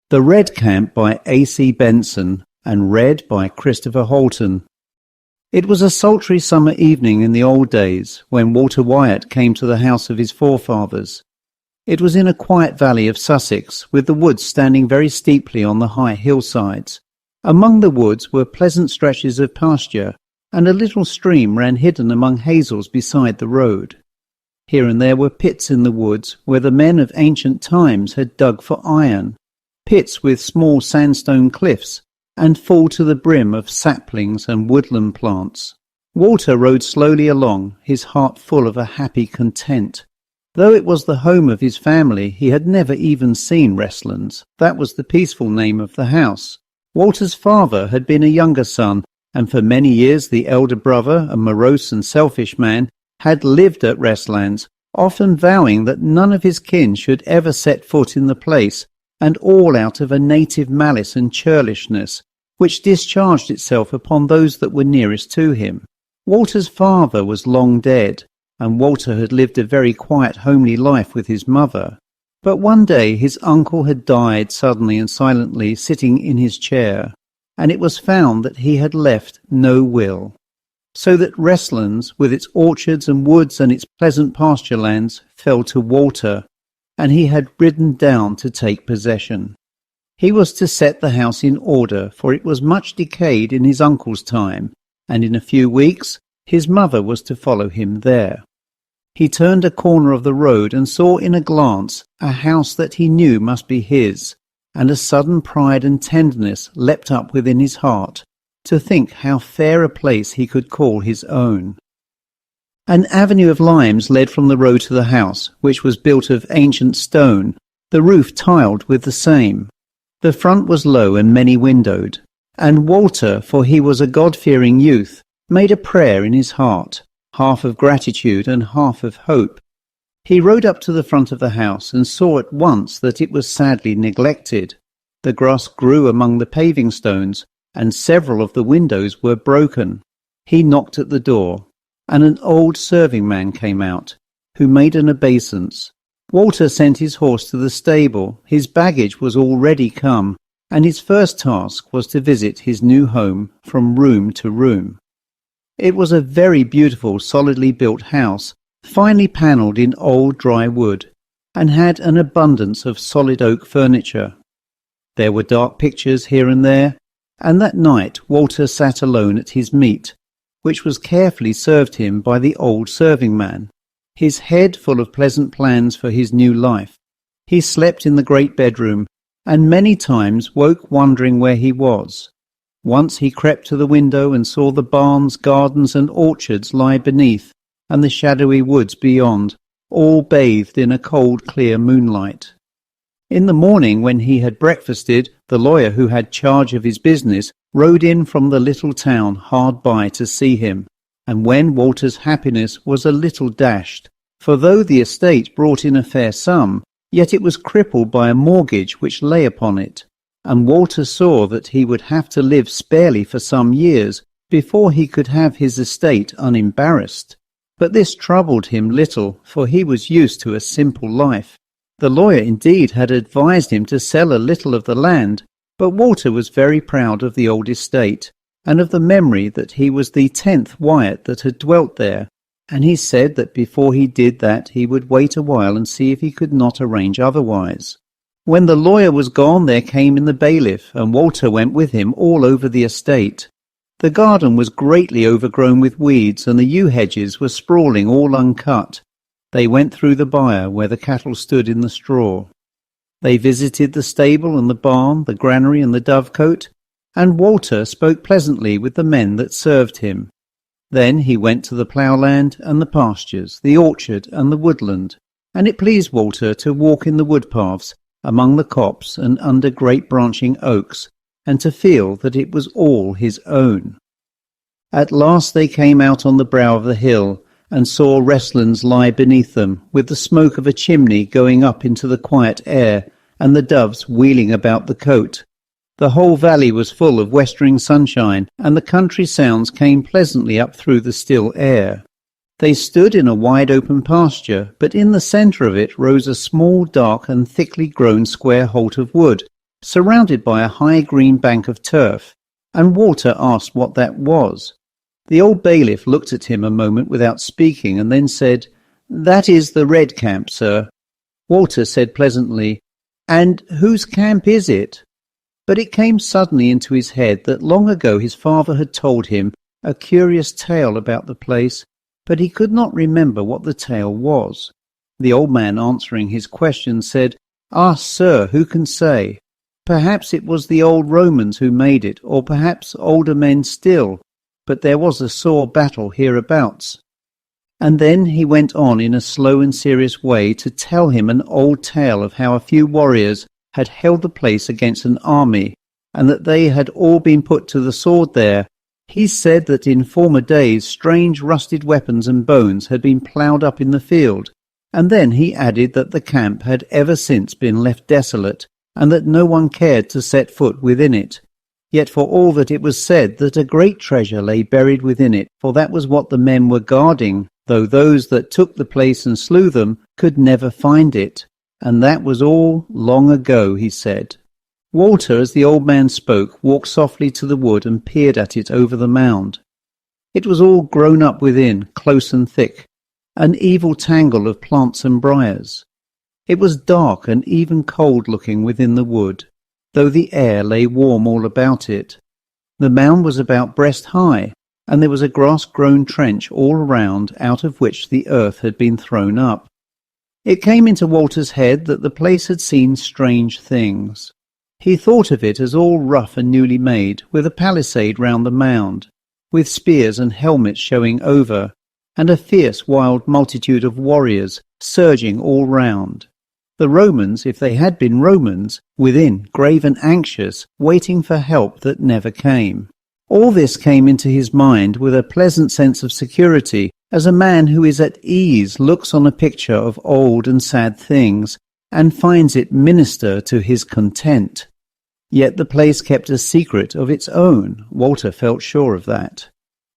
The Red Camp by A.C.Benson and read by Christopher Holton. It was a sultry summer evening in the old days when Walter Wyatt came to the house of his forefathers. It was in a quiet valley of Sussex, with the woods standing very steeply on the high hillsides. Among the woods were pleasant stretches of pasture, and a little stream ran hidden among hazels beside the road. Here and there were pits in the woods where the men of ancient times had dug for iron, pits with small sandstone cliffs, and full to the brim of saplings and woodland plants. Walter rode slowly along, his heart full of a happy content. Though it was the home of his family, he had never even seen Wrestlands. That was the peaceful name of the house. Walter's father had been a younger son, and for many years the elder brother, a morose and selfish man, had lived at Wrestlands, often vowing that none of his kin should ever set foot in the place, and all out of a native malice and churlishness, which discharged itself upon those that were nearest to him. Walter's father was long dead, and Walter had lived a very quiet, homely life with his mother. But one day his uncle had died suddenly and silently, sitting in his chair, and it was found that he had left no will. So that Wrestlands, with its orchards and woods and its pleasant pasture lands, fell to Walter, and he had ridden down to take possession. He was to set the house in order, for it was much decayed in his uncle's time, and in a few weeks his mother was to follow him there. He turned a corner of the road and saw in a glance a house that he knew must be his, and a sudden pride and tenderness leapt up within his heart, to think how fair a place he could call his own. An avenue of limes led from the road to the house, which was built of ancient stone, the roof tiled with the same. The front was low and many-windowed, and Walter, for he was a God-fearing youth, made a prayer in his heart, half of gratitude and half of hope. He rode up to the front of the house and saw at once that it was sadly neglected. The grass grew among the paving stones, and several of the windows were broken. He knocked at the door, and an old serving man came out, who made an obeisance. Walter sent his horse to the stable. His baggage was already come, and his first task was to visit his new home from room to room. It was a very beautiful, solidly built house, finely panelled in old dry wood, and had an abundance of solid oak furniture. There were dark pictures here and there, and that night Walter sat alone at his meat, which was carefully served him by the old serving man, his head full of pleasant plans for his new life. He slept in the great bedroom, and many times woke wondering where he was. Once he crept to the window and saw the barns, gardens, and orchards lie beneath, and the shadowy woods beyond, all bathed in a cold, clear moonlight. In the morning, when he had breakfasted, the lawyer who had charge of his business rode in from the little town hard by to see him, and when Walter's happiness was a little dashed, for though the estate brought in a fair sum, yet it was crippled by a mortgage which lay upon it, and Walter saw that he would have to live sparely for some years before he could have his estate unembarrassed. But this troubled him little, for he was used to a simple life. The lawyer indeed had advised him to sell a little of the land, but Walter was very proud of the old estate, and of the memory that he was the 10th Wyatt that had dwelt there, and he said that before he did that he would wait a while and see if he could not arrange otherwise. When the lawyer was gone, there came in the bailiff, and Walter went with him all over the estate. The garden was greatly overgrown with weeds, and the yew hedges were sprawling all uncut. They went through the byre where the cattle stood in the straw. They visited the stable and the barn, the granary and the dovecote, and Walter spoke pleasantly with the men that served him. Then he went to the ploughland and the pastures, the orchard and the woodland, and it pleased Walter to walk in the wood paths, among the copse and under great branching oaks, and to feel that it was all his own. At last they came out on the brow of the hill, and saw Wrestlands lie beneath them, with the smoke of a chimney going up into the quiet air, and the doves wheeling about the cote. The whole valley was full of westering sunshine, and the country sounds came pleasantly up through the still air. They stood in a wide open pasture, but in the centre of it rose a small, dark, and thickly grown square holt of wood, surrounded by a high green bank of turf, and Walter asked what that was. The old bailiff looked at him a moment without speaking, and then said, "That is the Red Camp, sir." Walter said pleasantly, "And whose camp is it?" But it came suddenly into his head that long ago his father had told him a curious tale about the place, but he could not remember what the tale was. The old man, answering his question, said, "Ah, sir, who can say? Perhaps it was the old Romans who made it, or perhaps older men still, but there was a sore battle hereabouts." And then he went on in a slow and serious way to tell him an old tale of how a few warriors had held the place against an army, and that they had all been put to the sword there. He said that in former days strange rusted weapons and bones had been ploughed up in the field, and then he added that the camp had ever since been left desolate, and that no one cared to set foot within it. Yet for all that it was said that a great treasure lay buried within it, for that was what the men were guarding, though those that took the place and slew them could never find it. And that was all long ago, he said. Walter, as the old man spoke, walked softly to the wood and peered at it over the mound. It was all grown up within, close and thick, an evil tangle of plants and briars. It was dark and even cold-looking within the wood, though the air lay warm all about it. The mound was about breast-high, and there was a grass-grown trench all around, out of which the earth had been thrown up. It came into Walter's head that the place had seen strange things. He thought of it as all rough and newly made, with a palisade round the mound, with spears and helmets showing over, and a fierce wild multitude of warriors surging all round. The Romans, if they had been Romans, within, grave and anxious, waiting for help that never came. All this came into his mind with a pleasant sense of security, as a man who is at ease looks on a picture of old and sad things, and finds it minister to his content. Yet the place kept a secret of its own, Walter felt sure of that.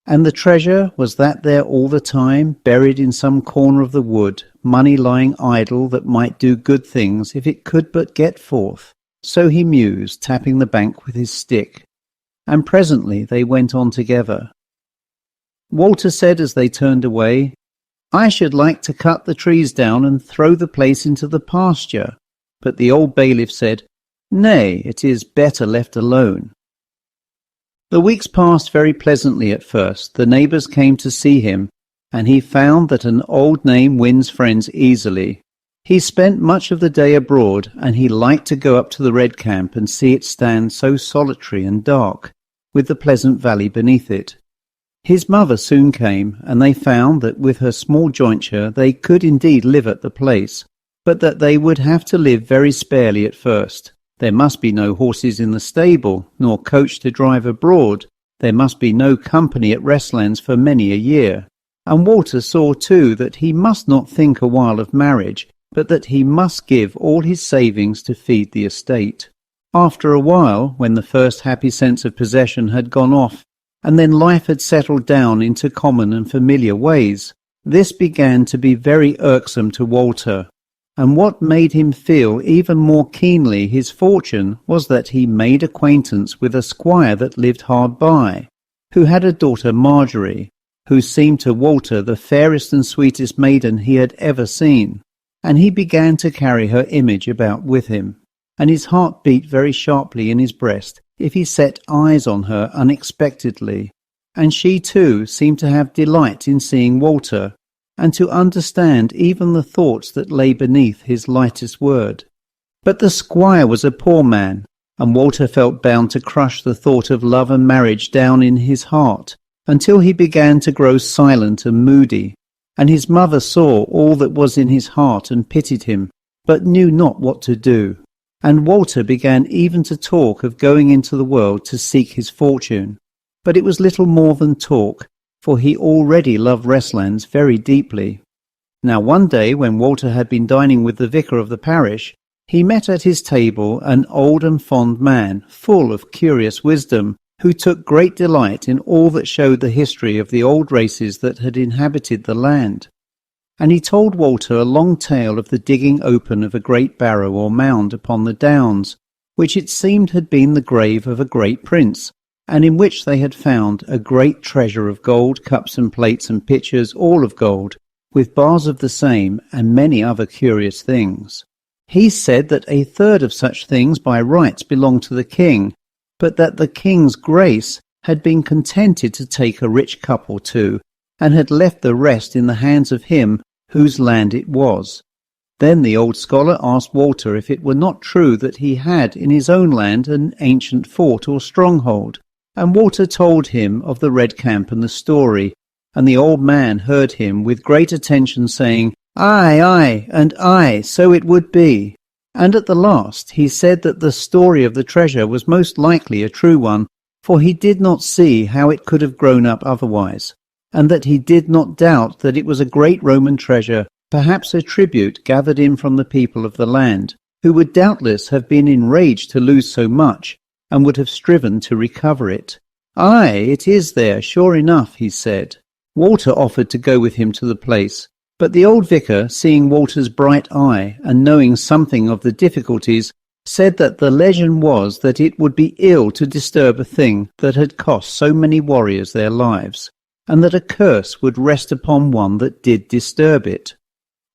And the treasure was that there all the time, buried in some corner of the wood, money lying idle that might do good things if it could but get forth. So he mused, tapping the bank with his stick. And presently they went on together. Walter said as they turned away, "I should like to cut the trees down and throw the place into the pasture." But the old bailiff said, "Nay, it is better left alone." The weeks passed very pleasantly at first. The neighbours came to see him, and he found that an old name wins friends easily. He spent much of the day abroad, and he liked to go up to the Red Camp and see it stand so solitary and dark, with the pleasant valley beneath it. His mother soon came, and they found that with her small jointure they could indeed live at the place, but that they would have to live very sparely at first. There must be no horses in the stable, nor coach to drive abroad. There must be no company at Restlands for many a year. And Walter saw too that he must not think a while of marriage, but that he must give all his savings to feed the estate. After a while, when the first happy sense of possession had gone off, and then life had settled down into common and familiar ways, this began to be very irksome to Walter. And what made him feel even more keenly his fortune was that he made acquaintance with a squire that lived hard by, who had a daughter Marjorie, who seemed to Walter the fairest and sweetest maiden he had ever seen, and he began to carry her image about with him, and his heart beat very sharply in his breast if he set eyes on her unexpectedly, and she too seemed to have delight in seeing Walter, and to understand even the thoughts that lay beneath his lightest word. But the squire was a poor man, and Walter felt bound to crush the thought of love and marriage down in his heart, until he began to grow silent and moody, and his mother saw all that was in his heart and pitied him, but knew not what to do. And Walter began even to talk of going into the world to seek his fortune. But it was little more than talk, for he already loved Restlands very deeply. Now one day, when Walter had been dining with the vicar of the parish, he met at his table an old and fond man, full of curious wisdom, who took great delight in all that showed the history of the old races that had inhabited the land. And he told Walter a long tale of the digging open of a great barrow or mound upon the downs, which it seemed had been the grave of a great prince, and in which they had found a great treasure of gold, cups and plates and pitchers, all of gold, with bars of the same, and many other curious things. He said that a third of such things by rights belonged to the king, but that the king's grace had been contented to take a rich cup or two, and had left the rest in the hands of him whose land it was. Then the old scholar asked Walter if it were not true that he had in his own land an ancient fort or stronghold, and Walter told him of the Red Camp and the story, and the old man heard him with great attention, saying, "Aye, aye, and aye, so it would be." And at the last he said that the story of the treasure was most likely a true one, for he did not see how it could have grown up otherwise, and that he did not doubt that it was a great Roman treasure, perhaps a tribute gathered in from the people of the land, who would doubtless have been enraged to lose so much, and would have striven to recover it. "Aye, it is there, sure enough," he said. Walter offered to go with him to the place, but the old vicar, seeing Walter's bright eye, and knowing something of the difficulties, said that the legend was that it would be ill to disturb a thing that had cost so many warriors their lives, and that a curse would rest upon one that did disturb it.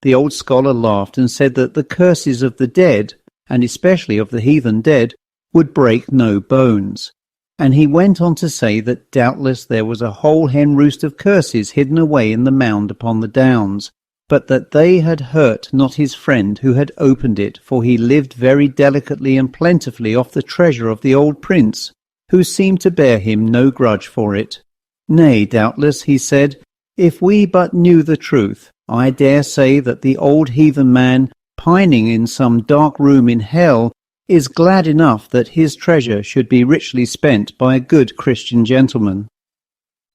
The old scholar laughed and said that the curses of the dead, and especially of the heathen dead, would break no bones. And he went on to say that doubtless there was a whole hen roost of curses hidden away in the mound upon the downs, but that they had hurt not his friend who had opened it, for he lived very delicately and plentifully off the treasure of the old prince, who seemed to bear him no grudge for it. Nay, doubtless, he said, if we but knew the truth, I dare say that the old heathen man, pining in some dark room in hell, is glad enough that his treasure should be richly spent by a good Christian gentleman.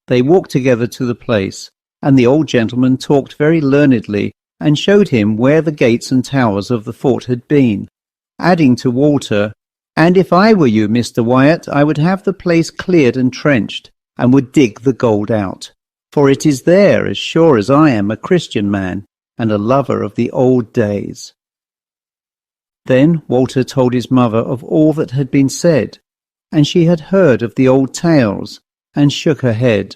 They walked together to the place, and the old gentleman talked very learnedly, and showed him where the gates and towers of the fort had been, adding to Walter, "And if I were you, Mr. Wyatt, I would have the place cleared and trenched, and would dig the gold out. For it is there, as sure as I am a Christian man, and a lover of the old days." Then Walter told his mother of all that had been said, and she had heard of the old tales, and shook her head.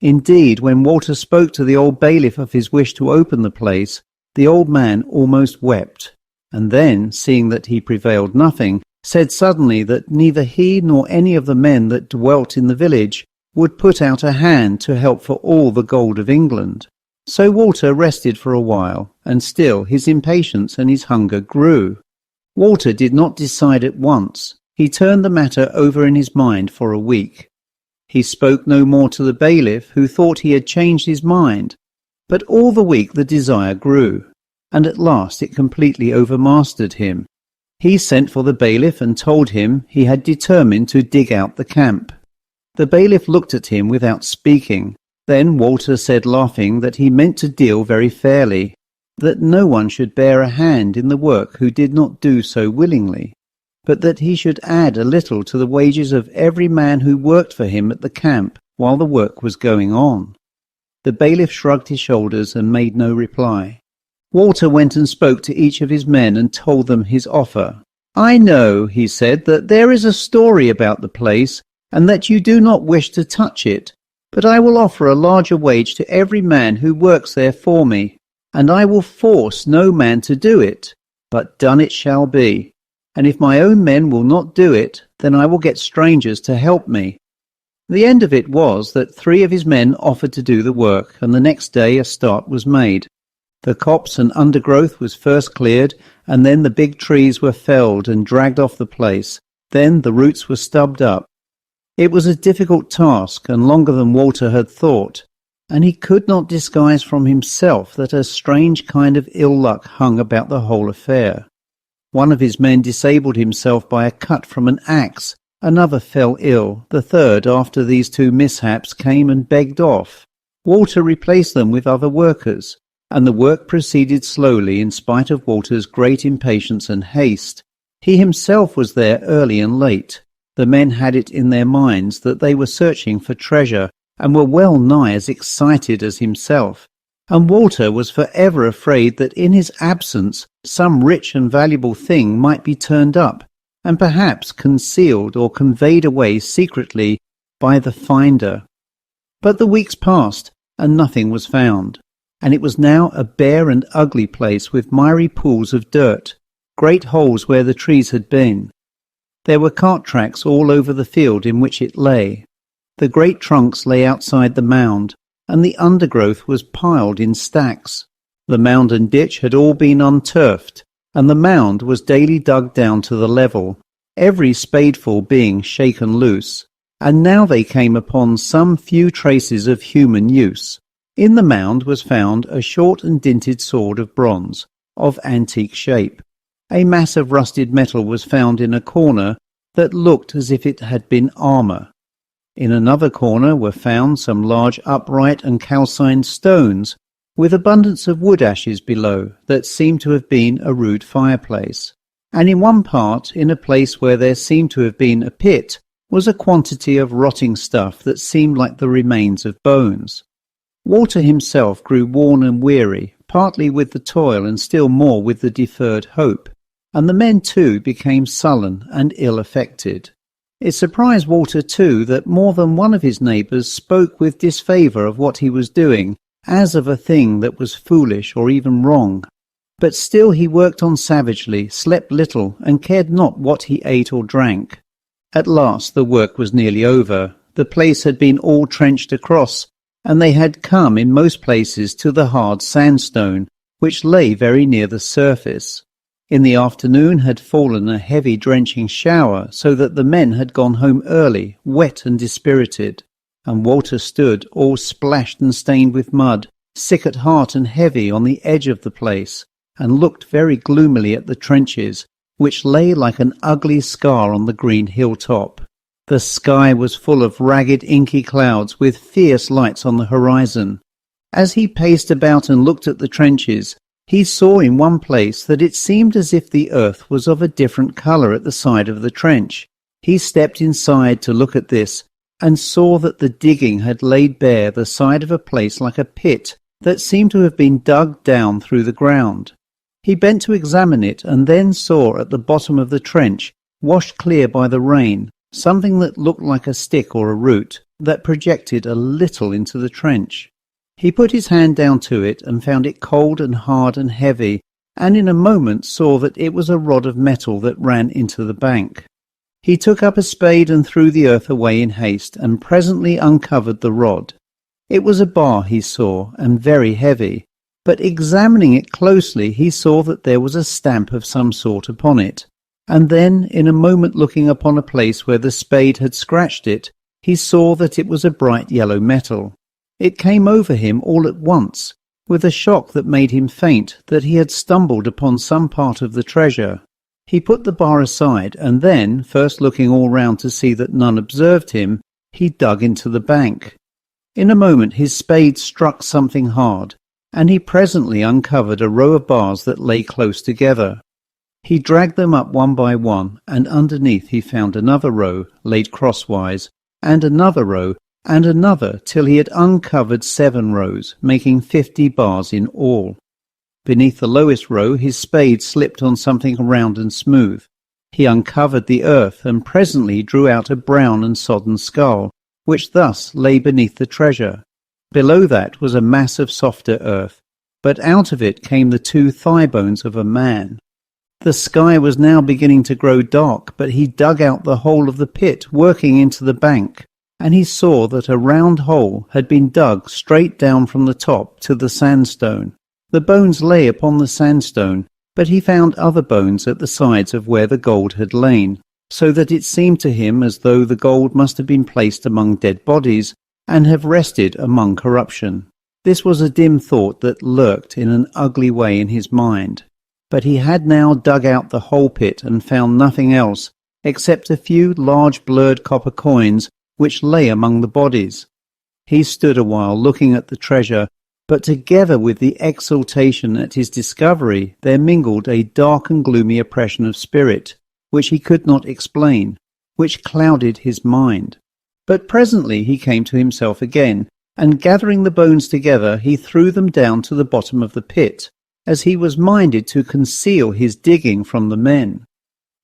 Indeed, when Walter spoke to the old bailiff of his wish to open the place, the old man almost wept, and then, seeing that he prevailed nothing, said suddenly that neither he nor any of the men that dwelt in the village would put out a hand to help for all the gold of England. So Walter rested for a while, and still his impatience and his hunger grew. Walter did not decide at once. He turned the matter over in his mind for a week. He spoke no more to the bailiff, who thought he had changed his mind, but all the week the desire grew, and at last it completely overmastered him. He sent for the bailiff and told him he had determined to dig out the camp. The bailiff looked at him without speaking. Then Walter said, laughing, that he meant to deal very fairly, that no one should bear a hand in the work who did not do so willingly, but that he should add a little to the wages of every man who worked for him at the camp while the work was going on. The bailiff shrugged his shoulders and made no reply. Walter went and spoke to each of his men and told them his offer. "I know," he said, "that there is a story about the place, and that you do not wish to touch it, but I will offer a larger wage to every man who works there for me, and I will force no man to do it, but done it shall be. And if my own men will not do it, then I will get strangers to help me." The end of it was that 3 of his men offered to do the work, and the next day a start was made. The copse and undergrowth was first cleared, and then the big trees were felled and dragged off the place. Then the roots were stubbed up. It was a difficult task, and longer than Walter had thought, and he could not disguise from himself that a strange kind of ill luck hung about the whole affair. One of his men disabled himself by a cut from an axe, another fell ill, the third, after these 2 mishaps, came and begged off. Walter replaced them with other workers, and the work proceeded slowly in spite of Walter's great impatience and haste. He himself was there early and late. The men had it in their minds that they were searching for treasure, and were well nigh as excited as himself, and Walter was for ever afraid that in his absence some rich and valuable thing might be turned up, and perhaps concealed or conveyed away secretly by the finder. But the weeks passed, and nothing was found, and it was now a bare and ugly place with miry pools of dirt, great holes where the trees had been. There were cart tracks all over the field in which it lay. The great trunks lay outside the mound, and the undergrowth was piled in stacks. The mound and ditch had all been unturfed, and the mound was daily dug down to the level, every spadeful being shaken loose, and now they came upon some few traces of human use. In the mound was found a short and dinted sword of bronze, of antique shape. A mass of rusted metal was found in a corner that looked as if it had been armour. In another corner were found some large upright and calcined stones, with abundance of wood ashes below that seemed to have been a rude fireplace. And in one part, in a place where there seemed to have been a pit, was a quantity of rotting stuff that seemed like the remains of bones. Walter himself grew worn and weary, partly with the toil and still more with the deferred hope, and the men too became sullen and ill-affected. It surprised Walter too that more than one of his neighbours spoke with disfavour of what he was doing, as of a thing that was foolish or even wrong. But still he worked on savagely, slept little, and cared not what he ate or drank. At last the work was nearly over. The place had been all trenched across, and they had come in most places to the hard sandstone, which lay very near the surface. In the afternoon had fallen a heavy drenching shower, so that the men had gone home early, wet and dispirited, and Walter stood all splashed and stained with mud, sick at heart and heavy on the edge of the place, and looked very gloomily at the trenches, which lay like an ugly scar on the green hilltop. The sky was full of ragged inky clouds with fierce lights on the horizon. As he paced about and looked at the trenches, he saw in one place that it seemed as if the earth was of a different colour at the side of the trench. He stepped inside to look at this, and saw that the digging had laid bare the side of a place like a pit that seemed to have been dug down through the ground. He bent to examine it, and then saw at the bottom of the trench, washed clear by the rain, something that looked like a stick or a root, that projected a little into the trench. He put his hand down to it, and found it cold and hard and heavy, and in a moment saw that it was a rod of metal that ran into the bank. He took up a spade and threw the earth away in haste, and presently uncovered the rod. It was a bar, he saw, and very heavy, but examining it closely he saw that there was a stamp of some sort upon it. And then, in a moment looking upon a place where the spade had scratched it, he saw that it was a bright yellow metal. It came over him all at once, with a shock that made him faint, that he had stumbled upon some part of the treasure. He put the bar aside, and then, first looking all round to see that none observed him, he dug into the bank. In a moment his spade struck something hard, and he presently uncovered a row of bars that lay close together. He dragged them up one by one, and underneath he found another row, laid crosswise, and another row, and another, till he had uncovered 7 rows, making 50 bars in all. Beneath the lowest row his spade slipped on something round and smooth. He uncovered the earth, and presently drew out a brown and sodden skull, which thus lay beneath the treasure. Below that was a mass of softer earth, but out of it came the 2 thigh bones of a man. The sky was now beginning to grow dark, but he dug out the whole of the pit, working into the bank, and he saw that a round hole had been dug straight down from the top to the sandstone. The bones lay upon the sandstone, but he found other bones at the sides of where the gold had lain, so that it seemed to him as though the gold must have been placed among dead bodies, and have rested among corruption. This was a dim thought that lurked in an ugly way in his mind. But he had now dug out the whole pit and found nothing else, except a few large blurred copper coins which lay among the bodies. He stood a while looking at the treasure, but together with the exultation at his discovery there mingled a dark and gloomy oppression of spirit, which he could not explain, which clouded his mind. But presently he came to himself again, and gathering the bones together he threw them down to the bottom of the pit, as he was minded to conceal his digging from the men.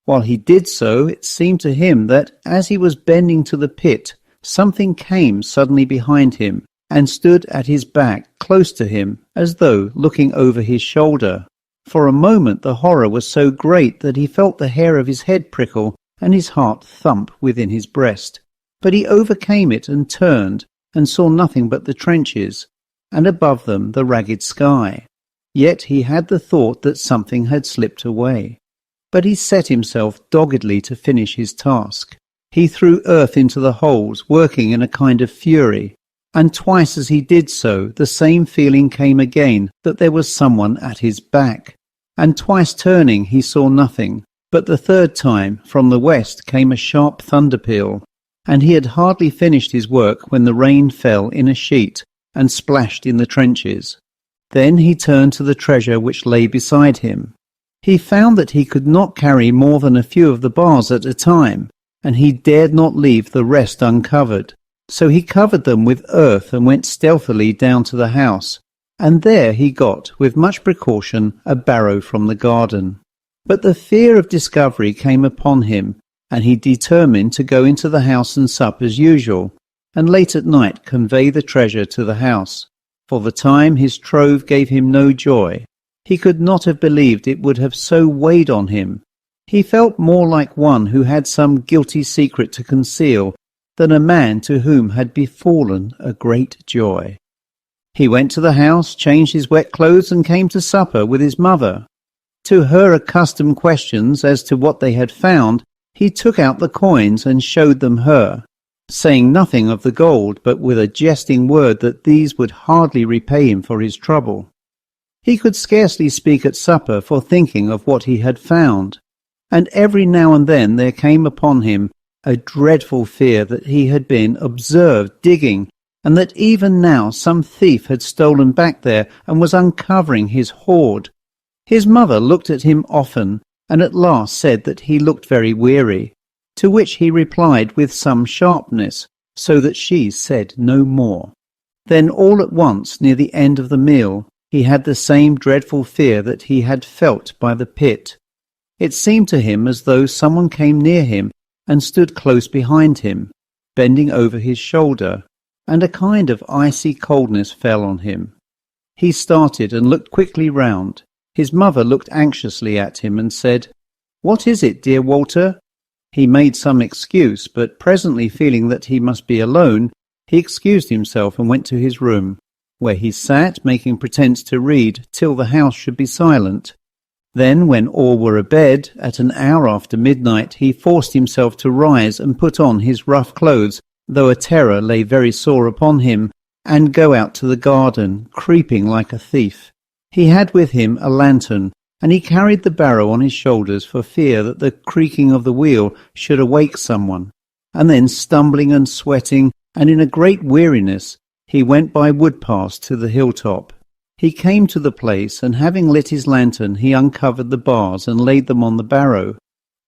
While he did so, it seemed to him that as he was bending to the pit, something came suddenly behind him and stood at his back close to him, as though looking over his shoulder. For a moment the horror was so great that he felt the hair of his head prickle and his heart thump within his breast. But he overcame it and turned, and saw nothing but the trenches, and above them the ragged sky. Yet he had the thought that something had slipped away. But he set himself doggedly to finish his task. He threw earth into the holes, working in a kind of fury. And twice as he did so, the same feeling came again, that there was someone at his back. And twice turning, he saw nothing. But the third time, from the west came a sharp thunder peal. And he had hardly finished his work when the rain fell in a sheet and splashed in the trenches. Then he turned to the treasure which lay beside him. He found that he could not carry more than a few of the bars at a time, and he dared not leave the rest uncovered. So he covered them with earth and went stealthily down to the house, and there he got, with much precaution, a barrow from the garden. But the fear of discovery came upon him, and he determined to go into the house and sup as usual, and late at night convey the treasure to the house. For the time his trove gave him no joy. He could not have believed it would have so weighed on him. He felt more like one who had some guilty secret to conceal than a man to whom had befallen a great joy. He went to the house, changed his wet clothes, and came to supper with his mother. To her accustomed questions as to what they had found, he took out the coins and showed them her, saying nothing of the gold, but with a jesting word that these would hardly repay him for his trouble. He could scarcely speak at supper for thinking of what he had found, and every now and then there came upon him a dreadful fear that he had been observed digging, and that even now some thief had stolen back there and was uncovering his hoard. His mother looked at him often, and at last said that he looked very weary, to which he replied with some sharpness, so that she said no more. Then all at once, near the end of the meal, he had the same dreadful fear that he had felt by the pit. It seemed to him as though someone came near him and stood close behind him, bending over his shoulder, and a kind of icy coldness fell on him. He started and looked quickly round. His mother looked anxiously at him and said, "What is it, dear Walter?" He made some excuse, but presently feeling that he must be alone, he excused himself and went to his room, where he sat, making pretence to read, till the house should be silent. Then, when all were abed, at an hour after midnight, he forced himself to rise and put on his rough clothes, though a terror lay very sore upon him, and go out to the garden, creeping like a thief. He had with him a lantern, and he carried the barrow on his shoulders for fear that the creaking of the wheel should awake someone. And then, stumbling and sweating, and in a great weariness, he went by wood paths to the hilltop. He came to the place, and having lit his lantern, he uncovered the bars and laid them on the barrow.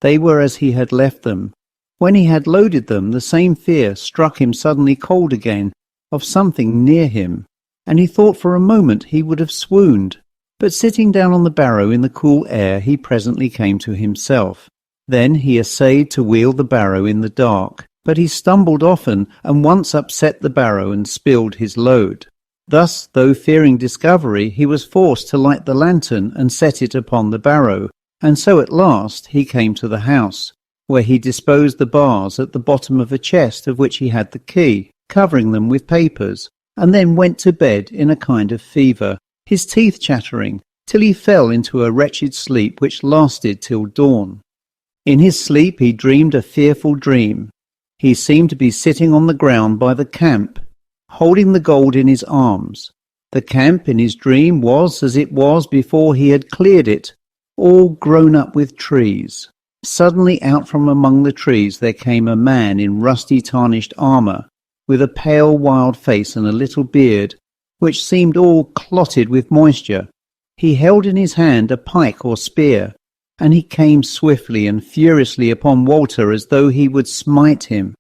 They were as he had left them. When he had loaded them, the same fear struck him suddenly cold again, of something near him, and he thought for a moment he would have swooned. But sitting down on the barrow in the cool air, he presently came to himself. Then he essayed to wheel the barrow in the dark, but he stumbled often, and once upset the barrow and spilled his load. Thus, though fearing discovery, he was forced to light the lantern and set it upon the barrow, and so at last he came to the house, where he disposed the bars at the bottom of a chest of which he had the key, covering them with papers, and then went to bed in a kind of fever, his teeth chattering, till he fell into a wretched sleep which lasted till dawn. In his sleep he dreamed a fearful dream. He seemed to be sitting on the ground by the camp, holding the gold in his arms. The camp in his dream was as it was before he had cleared it, all grown up with trees. Suddenly out from among the trees there came a man in rusty tarnished armour, with a pale wild face and a little beard, which seemed all clotted with moisture. He held in his hand a pike or spear, and he came swiftly and furiously upon Walter as though he would smite him.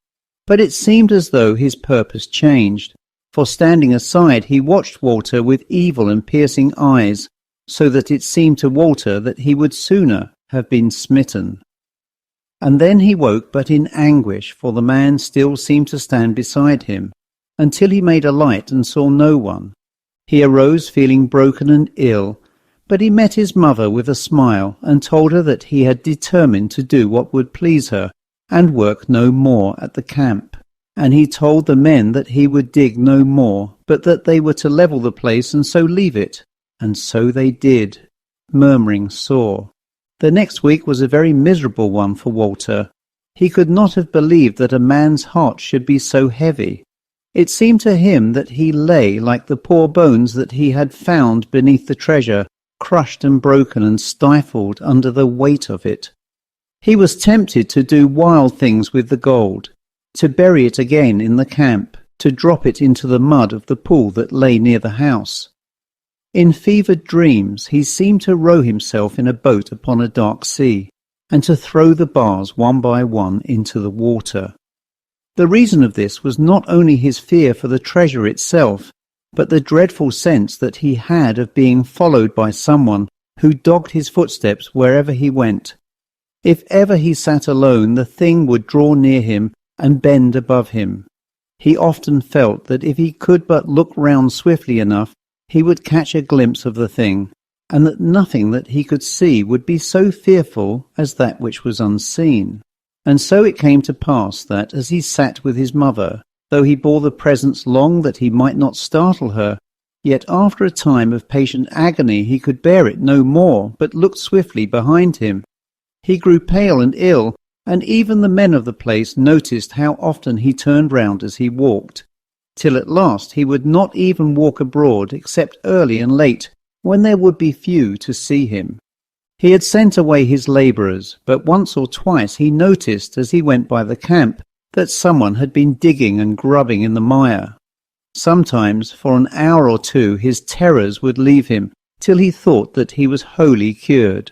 But it seemed as though his purpose changed, for standing aside he watched Walter with evil and piercing eyes, so that it seemed to Walter that he would sooner have been smitten. And then he woke, but in anguish, for the man still seemed to stand beside him, until he made a light and saw no one. He arose feeling broken and ill, but he met his mother with a smile and told her that he had determined to do what would please her and work no more at the camp. And he told the men that he would dig no more, but that they were to level the place and so leave it. And so they did, murmuring sore. The next week was a very miserable one for Walter. He could not have believed that a man's heart should be so heavy. It seemed to him that he lay like the poor bones that he had found beneath the treasure, crushed and broken and stifled under the weight of it. He was tempted to do wild things with the gold, to bury it again in the camp, to drop it into the mud of the pool that lay near the house. In fevered dreams he seemed to row himself in a boat upon a dark sea, and to throw the bars one by one into the water. The reason of this was not only his fear for the treasure itself, but the dreadful sense that he had of being followed by someone who dogged his footsteps wherever he went. If ever he sat alone, the thing would draw near him and bend above him. He often felt that if he could but look round swiftly enough, he would catch a glimpse of the thing, and that nothing that he could see would be so fearful as that which was unseen. And so it came to pass that, as he sat with his mother, though he bore the presence long that he might not startle her, yet after a time of patient agony he could bear it no more, but looked swiftly behind him. He grew pale and ill, and even the men of the place noticed how often he turned round as he walked, till at last he would not even walk abroad except early and late, when there would be few to see him. He had sent away his labourers, but once or twice he noticed as he went by the camp that someone had been digging and grubbing in the mire. Sometimes for an hour or two his terrors would leave him, till he thought that he was wholly cured.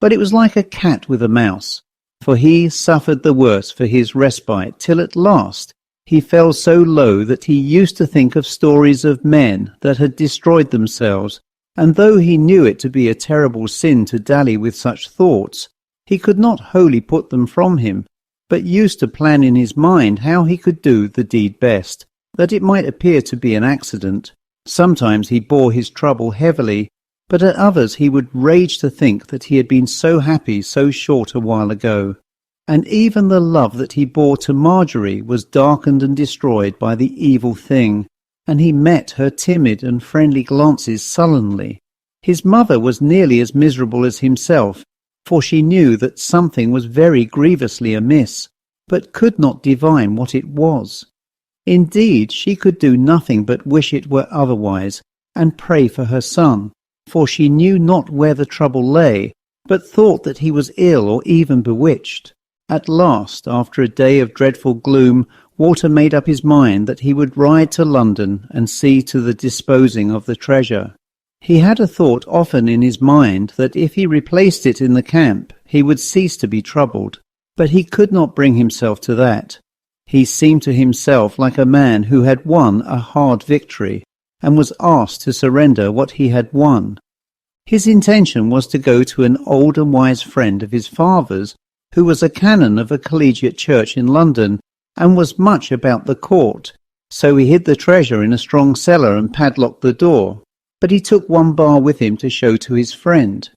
But it was like a cat with a mouse, for he suffered the worse for his respite, till at last he fell so low that he used to think of stories of men that had destroyed themselves, and though he knew it to be a terrible sin to dally with such thoughts, he could not wholly put them from him, but used to plan in his mind how he could do the deed best, that it might appear to be an accident. Sometimes he bore his trouble heavily, but at others he would rage to think that he had been so happy so short a while ago. And even the love that he bore to Marjorie was darkened and destroyed by the evil thing, and he met her timid and friendly glances sullenly. His mother was nearly as miserable as himself, for she knew that something was very grievously amiss, but could not divine what it was. Indeed, she could do nothing but wish it were otherwise, and pray for her son, for she knew not where the trouble lay, but thought that he was ill or even bewitched. At last, after a day of dreadful gloom, Walter made up his mind that he would ride to London and see to the disposing of the treasure. He had a thought often in his mind that if he replaced it in the camp, he would cease to be troubled, but he could not bring himself to that. He seemed to himself like a man who had won a hard victory, and was asked to surrender what he had won. His intention was to go to an old and wise friend of his father's, who was a canon of a collegiate church in London, and was much about the court, so he hid the treasure in a strong cellar and padlocked the door, but he took one bar with him to show to his friend.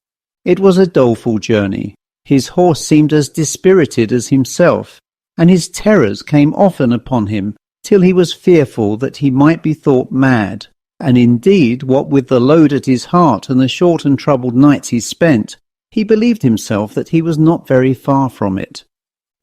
It was a doleful journey. His horse seemed as dispirited as himself, and his terrors came often upon him, till he was fearful that he might be thought mad, and indeed, what with the load at his heart and the short and troubled nights he spent, he believed himself that he was not very far from it.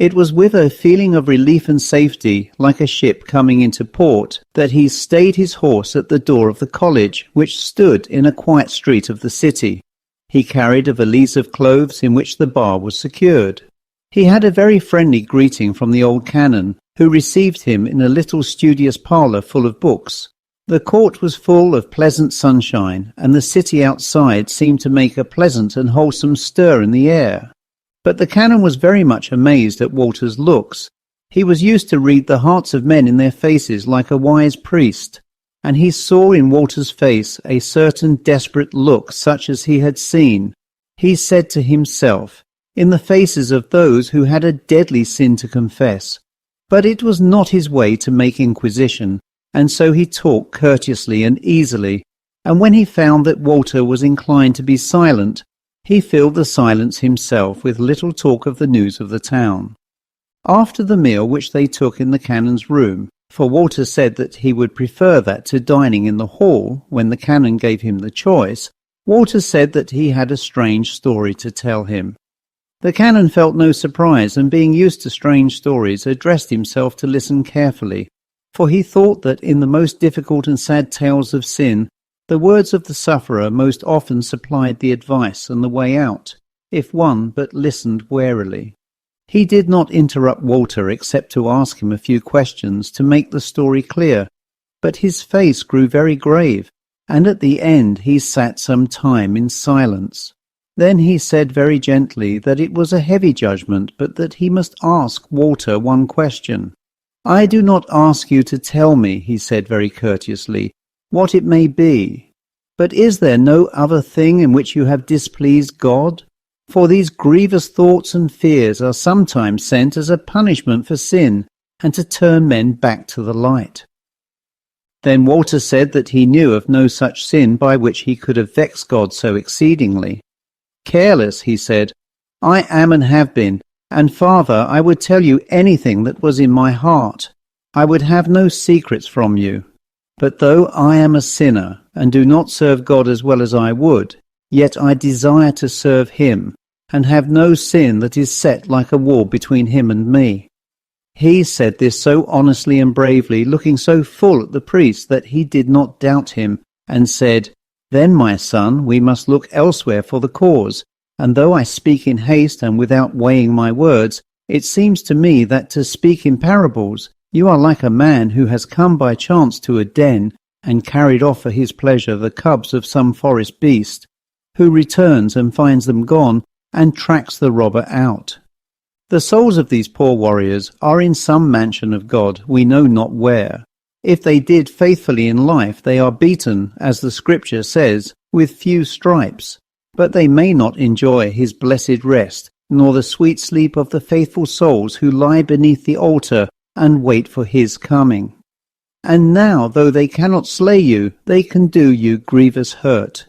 It was with a feeling of relief and safety, like a ship coming into port, that he stayed his horse at the door of the college, which stood in a quiet street of the city. He carried a valise of clothes in which the bar was secured. He had a very friendly greeting from the old canon, who received him in a little studious parlour full of books. The court was full of pleasant sunshine, and the city outside seemed to make a pleasant and wholesome stir in the air. But the canon was very much amazed at Walter's looks. He was used to read the hearts of men in their faces like a wise priest, and he saw in Walter's face a certain desperate look such as he had seen. He said to himself, in the faces of those who had a deadly sin to confess. But it was not his way to make inquisition, and so he talked courteously and easily, and when he found that Walter was inclined to be silent, he filled the silence himself with little talk of the news of the town. After the meal which they took in the canon's room, for Walter said that he would prefer that to dining in the hall when the canon gave him the choice, Walter said that he had a strange story to tell him. The canon felt no surprise, and being used to strange stories, addressed himself to listen carefully, for he thought that in the most difficult and sad tales of sin, the words of the sufferer most often supplied the advice and the way out, if one but listened warily. He did not interrupt Walter except to ask him a few questions to make the story clear, but his face grew very grave, and at the end he sat some time in silence. Then he said very gently that it was a heavy judgment, but that he must ask Walter one question. "I do not ask you to tell me," he said very courteously, "what it may be. But is there no other thing in which you have displeased God? For these grievous thoughts and fears are sometimes sent as a punishment for sin, and to turn men back to the light." Then Walter said that he knew of no such sin by which he could have vexed God so exceedingly. "Careless," he said, "I am and have been, and Father, I would tell you anything that was in my heart. I would have no secrets from you. But though I am a sinner, and do not serve God as well as I would, yet I desire to serve him, and have no sin that is set like a wall between him and me." He said this so honestly and bravely, looking so full at the priest that he did not doubt him, and said, "Then, my son, we must look elsewhere for the cause, and though I speak in haste and without weighing my words, it seems to me that to speak in parables, you are like a man who has come by chance to a den, and carried off for his pleasure the cubs of some forest beast, who returns and finds them gone, and tracks the robber out. The souls of these poor warriors are in some mansion of God, we know not where. If they did faithfully in life, they are beaten, as the Scripture says, with few stripes. But they may not enjoy his blessed rest, nor the sweet sleep of the faithful souls who lie beneath the altar and wait for his coming. And now, though they cannot slay you, they can do you grievous hurt.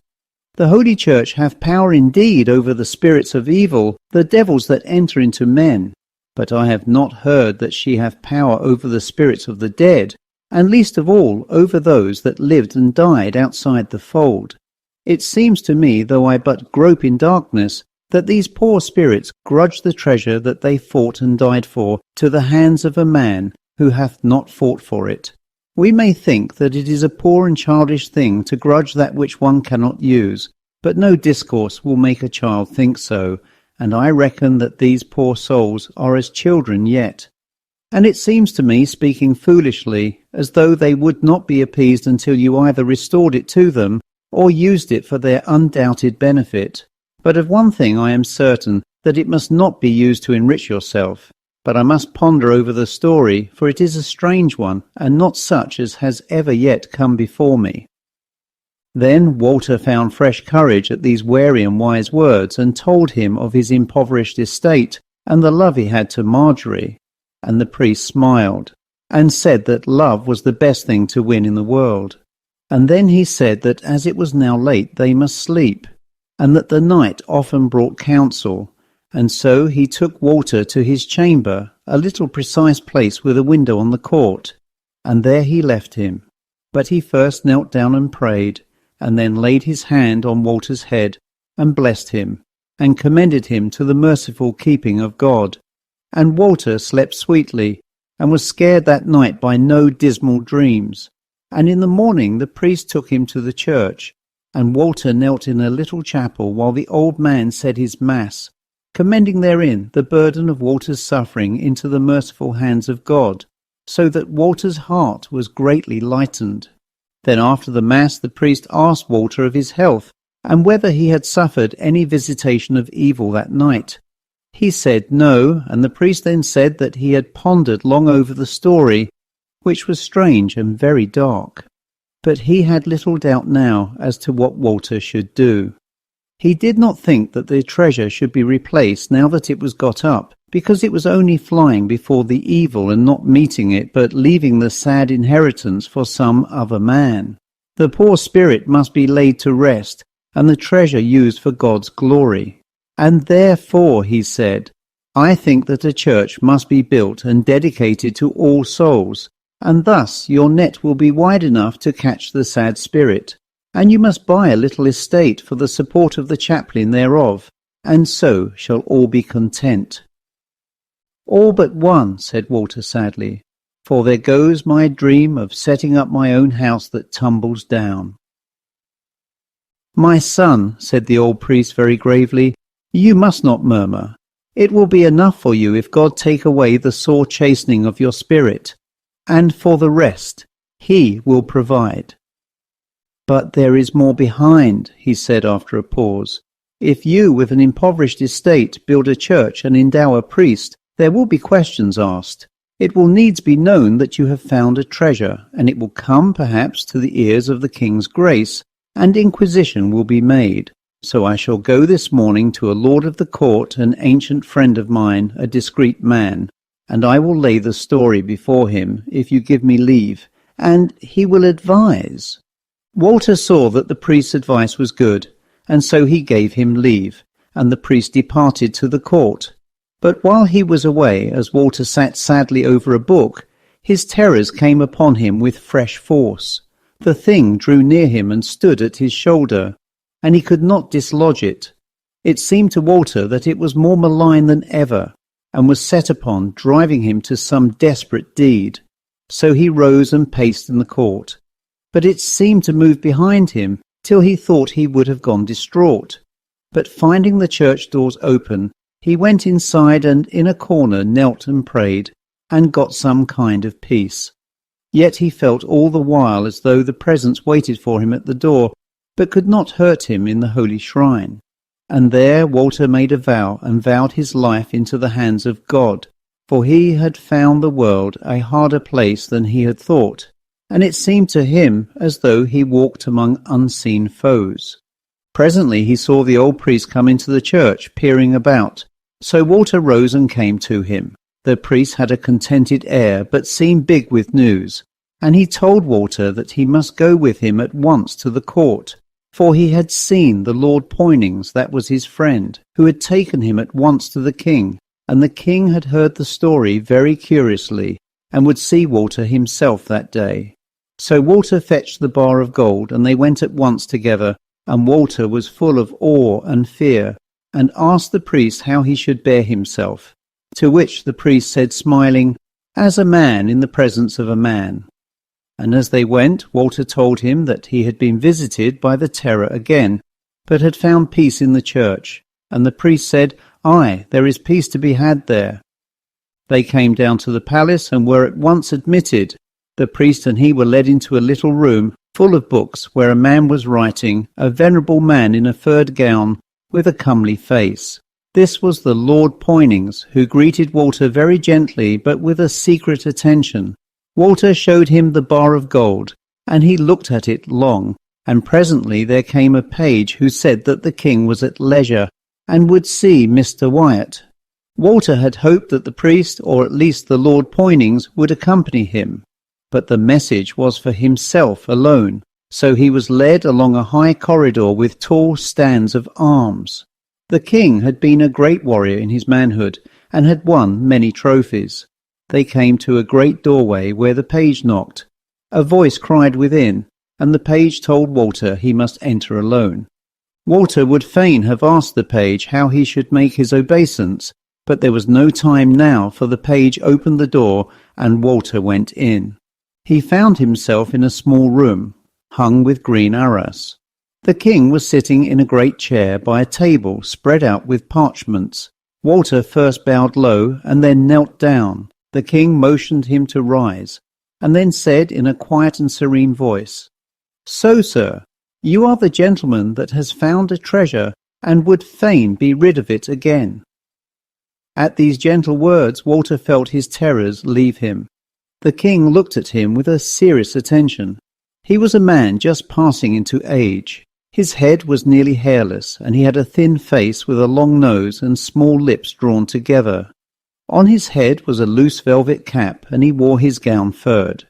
The Holy Church have power indeed over the spirits of evil, the devils that enter into men. But I have not heard that she have power over the spirits of the dead, and least of all over those that lived and died outside the fold. It seems to me, though I but grope in darkness, that these poor spirits grudge the treasure that they fought and died for to the hands of a man who hath not fought for it. We may think that it is a poor and childish thing to grudge that which one cannot use, but no discourse will make a child think so, and I reckon that these poor souls are as children yet. And it seems to me, speaking foolishly, as though they would not be appeased until you either restored it to them or used it for their undoubted benefit. But of one thing I am certain, that it must not be used to enrich yourself. But I must ponder over the story, for it is a strange one, and not such as has ever yet come before me. Then Walter found fresh courage at these wary and wise words, and told him of his impoverished estate, and the love he had to Marjorie. And the priest smiled, and said that love was the best thing to win in the world. And then he said that as it was now late they must sleep, and that the night often brought counsel, and so he took Walter to his chamber, a little precise place with a window on the court, and there he left him. But he first knelt down and prayed, and then laid his hand on Walter's head, and blessed him, and commended him to the merciful keeping of God. And Walter slept sweetly, and was scared that night by no dismal dreams. And in the morning the priest took him to the church, and Walter knelt in a little chapel while the old man said his mass, commending therein the burden of Walter's suffering into the merciful hands of God, so that Walter's heart was greatly lightened. Then after the mass the priest asked Walter of his health, and whether he had suffered any visitation of evil that night. He said no, and the priest then said that he had pondered long over the story, which was strange and very dark. But he had little doubt now as to what Walter should do. He did not think that the treasure should be replaced now that it was got up, because it was only flying before the evil and not meeting it, but leaving the sad inheritance for some other man. The poor spirit must be laid to rest, and the treasure used for God's glory. And therefore, he said, I think that a church must be built and dedicated to all souls, and thus your net will be wide enough to catch the sad spirit. And you must buy a little estate for the support of the chaplain thereof, and so shall all be content. All but one, said Walter sadly, for there goes my dream of setting up my own house that tumbles down. My son, said the old priest very gravely, you must not murmur. It will be enough for you if God take away the sore chastening of your spirit, and for the rest he will provide. But there is more behind, he said after a pause. If you, with an impoverished estate, build a church and endow a priest, there will be questions asked. It will needs be known that you have found a treasure, and it will come perhaps to the ears of the king's grace, and inquisition will be made. So I shall go this morning to a lord of the court, an ancient friend of mine, a discreet man, and I will lay the story before him, if you give me leave, and he will advise. Walter saw that the priest's advice was good, and so he gave him leave, and the priest departed to the court. But while he was away, as Walter sat sadly over a book, his terrors came upon him with fresh force. The thing drew near him and stood at his shoulder, and he could not dislodge it. It seemed to Walter that it was more malign than ever, and was set upon, driving him to some desperate deed. So he rose and paced in the court. But it seemed to move behind him, till he thought he would have gone distraught. But finding the church doors open, he went inside and in a corner knelt and prayed, and got some kind of peace. Yet he felt all the while as though the presence waited for him at the door, but could not hurt him in the holy shrine. And there Walter made a vow, and vowed his life into the hands of God, for he had found the world a harder place than he had thought, and it seemed to him as though he walked among unseen foes. Presently he saw the old priest come into the church, peering about. So Walter rose and came to him. The priest had a contented air, but seemed big with news, and he told Walter that he must go with him at once to the court, for he had seen the Lord Poynings, that was his friend, who had taken him at once to the king, and the king had heard the story very curiously, and would see Walter himself that day. So Walter fetched the bar of gold, and they went at once together, and Walter was full of awe and fear, and asked the priest how he should bear himself. To which the priest said, smiling, as a man in the presence of a man. And as they went, Walter told him that he had been visited by the terror again, but had found peace in the church. And the priest said, Aye, there is peace to be had there. They came down to the palace, and were at once admitted. The priest and he were led into a little room, full of books, where a man was writing, a venerable man in a furred gown, with a comely face. This was the Lord Poynings, who greeted Walter very gently, but with a secret attention. Walter showed him the bar of gold, and he looked at it long, and presently there came a page who said that the king was at leisure, and would see Mr. Wyatt. Walter had hoped that the priest, or at least the Lord Poynings, would accompany him, but the message was for himself alone, so he was led along a high corridor with tall stands of arms. The king had been a great warrior in his manhood, and had won many trophies. They came to a great doorway where the page knocked. A voice cried within, and the page told Walter he must enter alone. Walter would fain have asked the page how he should make his obeisance, but there was no time now, for the page opened the door, and Walter went in. He found himself in a small room, hung with green arras. The king was sitting in a great chair by a table spread out with parchments. Walter first bowed low, and then knelt down. The king motioned him to rise, and then said in a quiet and serene voice, So, sir, you are the gentleman that has found a treasure, and would fain be rid of it again. At these gentle words Walter felt his terrors leave him. The king looked at him with a serious attention. He was a man just passing into age. His head was nearly hairless, and he had a thin face with a long nose and small lips drawn together. On his head was a loose velvet cap, and he wore his gown furred.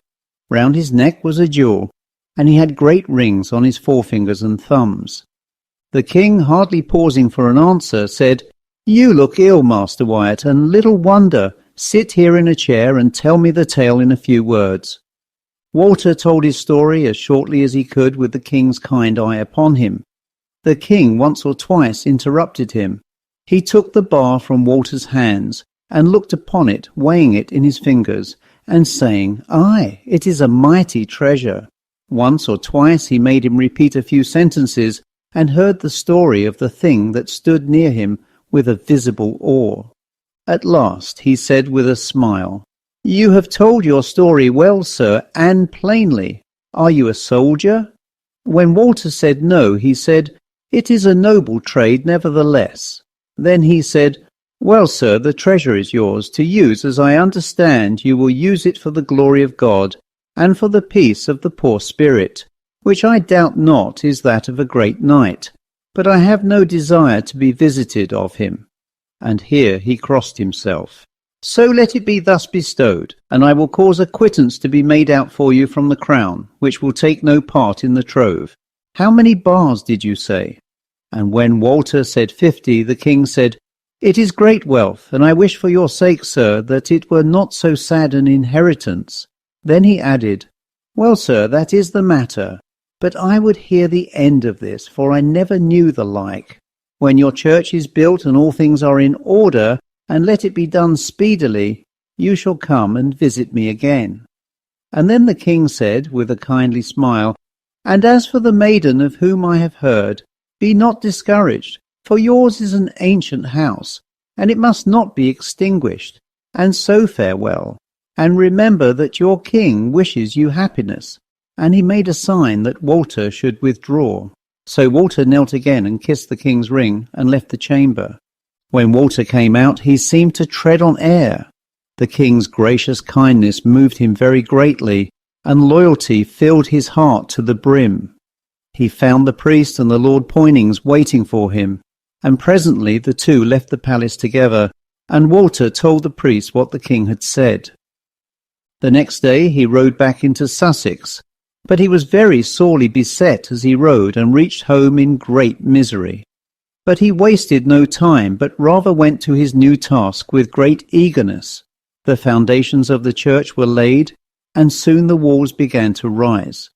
Round his neck was a jewel, and he had great rings on his forefingers and thumbs. The king, hardly pausing for an answer, said, "You look ill, Master Wyatt, and little wonder. Sit here in a chair and tell me the tale in a few words." Walter told his story as shortly as he could with the king's kind eye upon him. The king once or twice interrupted him. He took the bar from Walter's hands and looked upon it, weighing it in his fingers, and saying, "Aye, it is a mighty treasure." Once or twice he made him repeat a few sentences, and heard the story of the thing that stood near him with a visible awe. At last he said with a smile, "You have told your story well, sir, and plainly. Are you a soldier?" When Walter said no, he said, "It is a noble trade nevertheless." Then he said, "Well, sir, the treasure is yours to use as I understand you will use it for the glory of God and for the peace of the poor spirit, which I doubt not is that of a great knight, but I have no desire to be visited of him." And here he crossed himself. "So let it be thus bestowed, and I will cause a quittance to be made out for you from the crown, which will take no part in the trove. How many bars did you say?" And when Walter said 50, the king said, "It is great wealth, and I wish for your sake, sir, that it were not so sad an inheritance." Then he added, "Well, sir, that is the matter, but I would hear the end of this, for I never knew the like. When your church is built and all things are in order, and let it be done speedily, you shall come and visit me again." And then the king said, with a kindly smile, "And as for the maiden of whom I have heard, be not discouraged, for yours is an ancient house, and it must not be extinguished, and so farewell, and remember that your king wishes you happiness." And he made a sign that Walter should withdraw. So Walter knelt again and kissed the king's ring, and left the chamber. When Walter came out, he seemed to tread on air. The king's gracious kindness moved him very greatly, and loyalty filled his heart to the brim. He found the priest and the Lord Poynings waiting for him, and presently the two left the palace together, and Walter told the priest what the king had said. The next day he rode back into Sussex, but he was very sorely beset as he rode, and reached home in great misery. But he wasted no time, but rather went to his new task with great eagerness. The foundations of the church were laid, and soon the walls began to rise.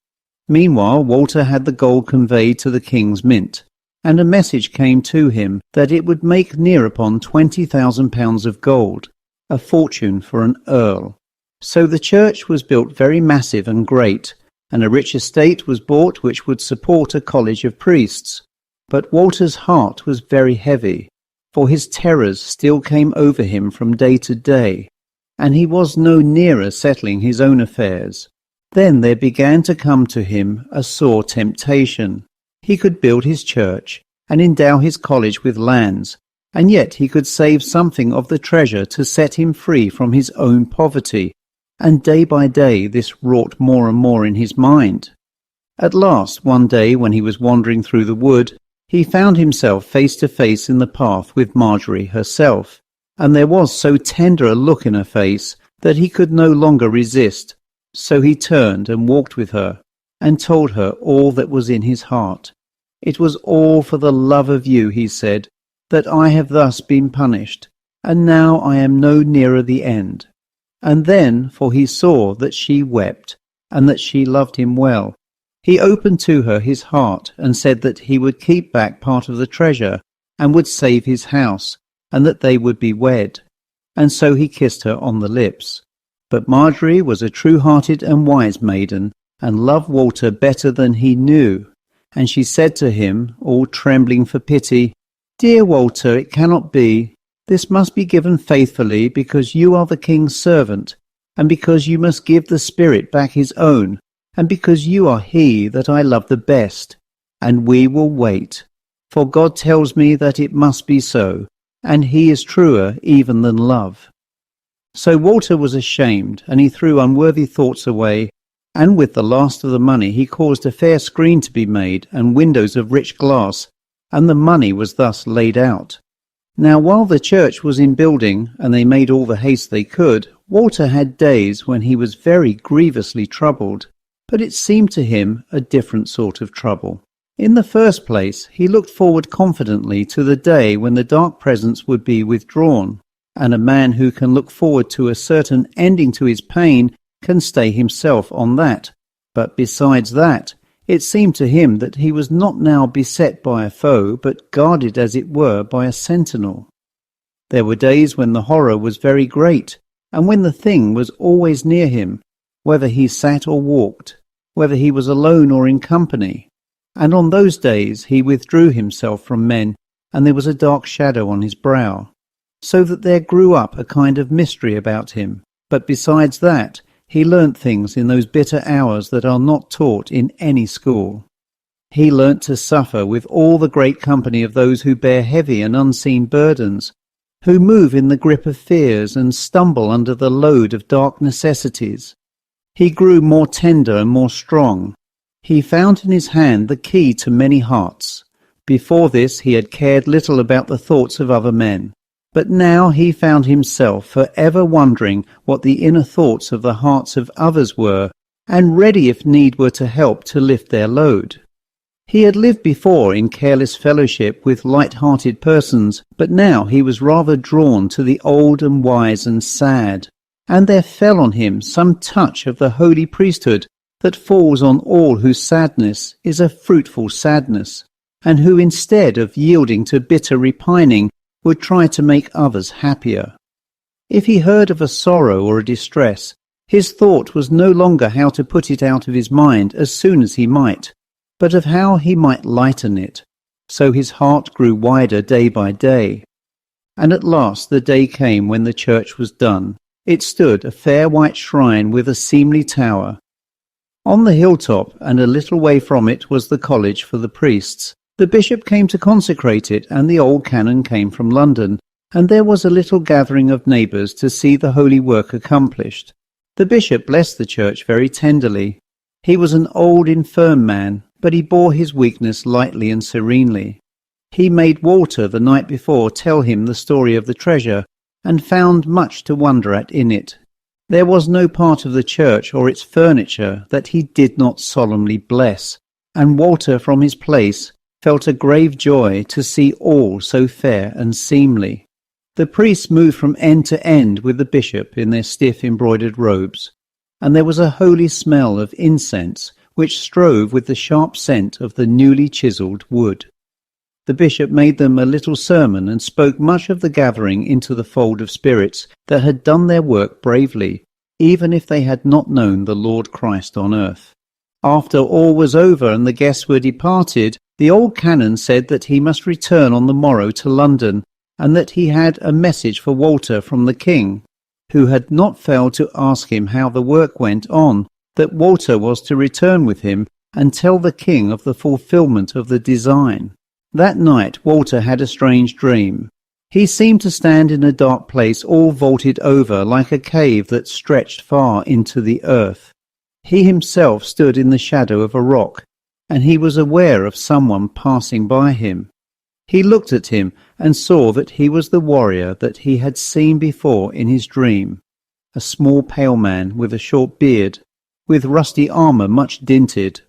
Meanwhile Walter had the gold conveyed to the king's mint, and a message came to him that it would make near upon £20,000 of gold, a fortune for an earl. So the church was built very massive and great, and a rich estate was bought which would support a college of priests. But Walter's heart was very heavy, for his terrors still came over him from day to day, and he was no nearer settling his own affairs. Then there began to come to him a sore temptation. He could build his church and endow his college with lands, and yet he could save something of the treasure to set him free from his own poverty, and day by day this wrought more and more in his mind. At last, one day when he was wandering through the wood, he found himself face to face in the path with Marjorie herself, and there was so tender a look in her face that he could no longer resist. So he turned and walked with her, and told her all that was in his heart. "It was all for the love of you," he said, "that I have thus been punished, and now I am no nearer the end." And then, for he saw that she wept, and that she loved him well, he opened to her his heart, and said that he would keep back part of the treasure, and would save his house, and that they would be wed. And so he kissed her on the lips. But Marjorie was a true-hearted and wise maiden, and loved Walter better than he knew. And she said to him, all trembling for pity, "Dear Walter, it cannot be. This must be given faithfully, because you are the king's servant, and because you must give the spirit back his own, and because you are he that I love the best. And we will wait, for God tells me that it must be so, and he is truer even than love." So Walter was ashamed, and he threw unworthy thoughts away, and with the last of the money he caused a fair screen to be made and windows of rich glass, and the money was thus laid out. Now while the church was in building, and they made all the haste they could, Walter had days when he was very grievously troubled, but it seemed to him a different sort of trouble. In the first place, he looked forward confidently to the day when the dark presence would be withdrawn, and a man who can look forward to a certain ending to his pain can stay himself on that. But besides that, it seemed to him that he was not now beset by a foe, but guarded as it were by a sentinel. There were days when the horror was very great, and when the thing was always near him, whether he sat or walked, whether he was alone or in company. And on those days he withdrew himself from men, and there was a dark shadow on his brow, so that there grew up a kind of mystery about him. But besides that, he learnt things in those bitter hours that are not taught in any school. He learnt to suffer with all the great company of those who bear heavy and unseen burdens, who move in the grip of fears and stumble under the load of dark necessities. He grew more tender and more strong. He found in his hand the key to many hearts. Before this he had cared little about the thoughts of other men, but now he found himself for ever wondering what the inner thoughts of the hearts of others were, and ready if need were to help to lift their load. He had lived before in careless fellowship with light-hearted persons, but now he was rather drawn to the old and wise and sad, and there fell on him some touch of the holy priesthood that falls on all whose sadness is a fruitful sadness, and who instead of yielding to bitter repining would try to make others happier. If he heard of a sorrow or a distress, his thought was no longer how to put it out of his mind as soon as he might, but of how he might lighten it. So his heart grew wider day by day. And at last the day came when the church was done. It stood a fair white shrine with a seemly tower. On the hilltop and a little way from it was the college for the priests. The bishop came to consecrate it, and the old canon came from London, and there was a little gathering of neighbours to see the holy work accomplished. The bishop blessed the church very tenderly. He was an old, infirm man, but he bore his weakness lightly and serenely. He made Walter the night before tell him the story of the treasure, and found much to wonder at in it. There was no part of the church or its furniture that he did not solemnly bless, and Walter from his place felt a grave joy to see all so fair and seemly. The priests moved from end to end with the bishop in their stiff embroidered robes, and there was a holy smell of incense which strove with the sharp scent of the newly chiselled wood. The bishop made them a little sermon and spoke much of the gathering into the fold of spirits that had done their work bravely, even if they had not known the Lord Christ on earth. After all was over and the guests were departed, the old canon said that he must return on the morrow to London, and that he had a message for Walter from the king, who had not failed to ask him how the work went on, that Walter was to return with him and tell the king of the fulfilment of the design. That night Walter had a strange dream. He seemed to stand in a dark place all vaulted over like a cave that stretched far into the earth. He himself stood in the shadow of a rock, and he was aware of someone passing by him. He looked at him and saw that he was the warrior that he had seen before in his dream, a small pale man with a short beard, with rusty armour much dinted.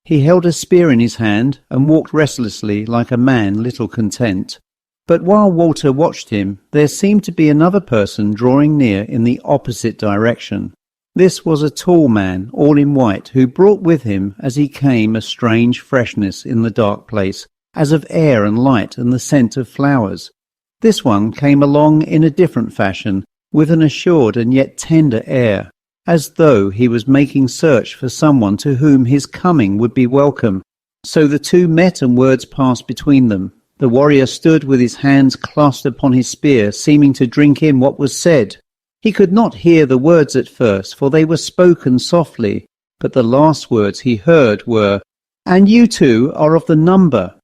He held a spear in his hand and walked restlessly like a man little content. But while Walter watched him, there seemed to be another person drawing near in the opposite direction. This was a tall man, all in white, who brought with him as he came a strange freshness in the dark place, as of air and light and the scent of flowers. This one came along in a different fashion, with an assured and yet tender air, as though he was making search for someone to whom his coming would be welcome. So the two met and words passed between them. The warrior stood with his hands clasped upon his spear, seeming to drink in what was said. He could not hear the words at first, for they were spoken softly, but the last words he heard were, "And you two are of the number."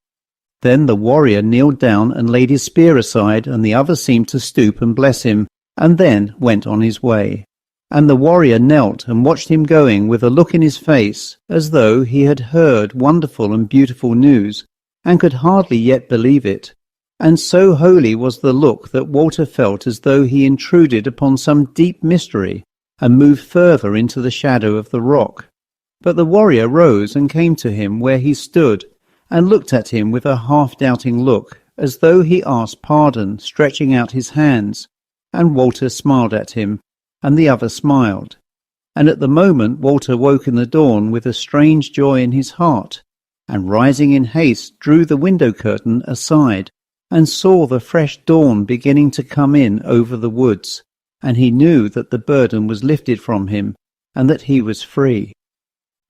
Then the warrior kneeled down and laid his spear aside, and the other seemed to stoop and bless him, and then went on his way. and the warrior knelt and watched him going with a look in his face as though he had heard wonderful and beautiful news, and could hardly yet believe it. And so holy was the look that Walter felt as though he intruded upon some deep mystery, and moved further into the shadow of the rock. But the warrior rose and came to him where he stood, and looked at him with a half-doubting look, as though he asked pardon, stretching out his hands. And Walter smiled at him, and the other smiled. And at the moment Walter woke in the dawn with a strange joy in his heart, and rising in haste drew the window curtain aside, and saw the fresh dawn beginning to come in over the woods, and he knew that the burden was lifted from him, and that he was free.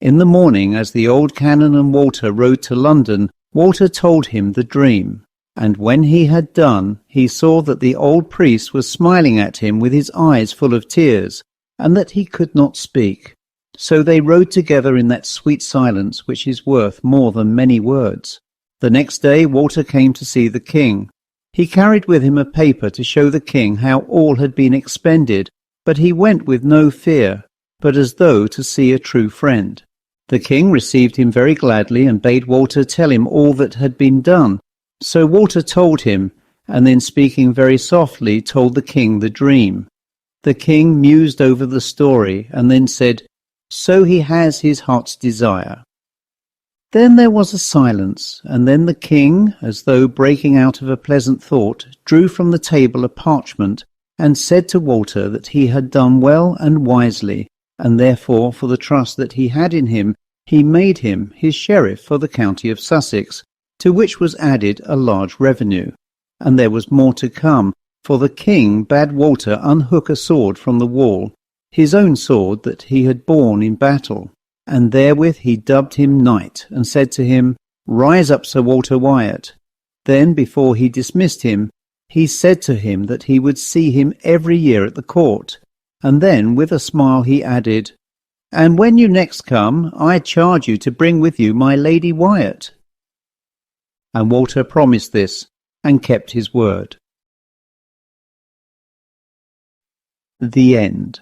In the morning, as the old canon and Walter rode to London, Walter told him the dream, and when he had done, he saw that the old priest was smiling at him with his eyes full of tears, and that he could not speak. So they rode together in that sweet silence which is worth more than many words. The next day Walter came to see the king. He carried with him a paper to show the king how all had been expended, but he went with no fear, but as though to see a true friend. The king received him very gladly and bade Walter tell him all that had been done. So Walter told him, and then speaking very softly told the king the dream. The king mused over the story and then said, "So he has his heart's desire." Then there was a silence, and then the king, as though breaking out of a pleasant thought, drew from the table a parchment, and said to Walter that he had done well and wisely, and therefore for the trust that he had in him, he made him his sheriff for the county of Sussex, to which was added a large revenue. And there was more to come, for the king bade Walter unhook a sword from the wall, his own sword that he had borne in battle, and therewith he dubbed him knight, and said to him, "Rise up, Sir Walter Wyatt." Then, before he dismissed him, he said to him that he would see him every year at the court, and then with a smile he added, "And when you next come, I charge you to bring with you my Lady Wyatt." And Walter promised this, and kept his word. The End.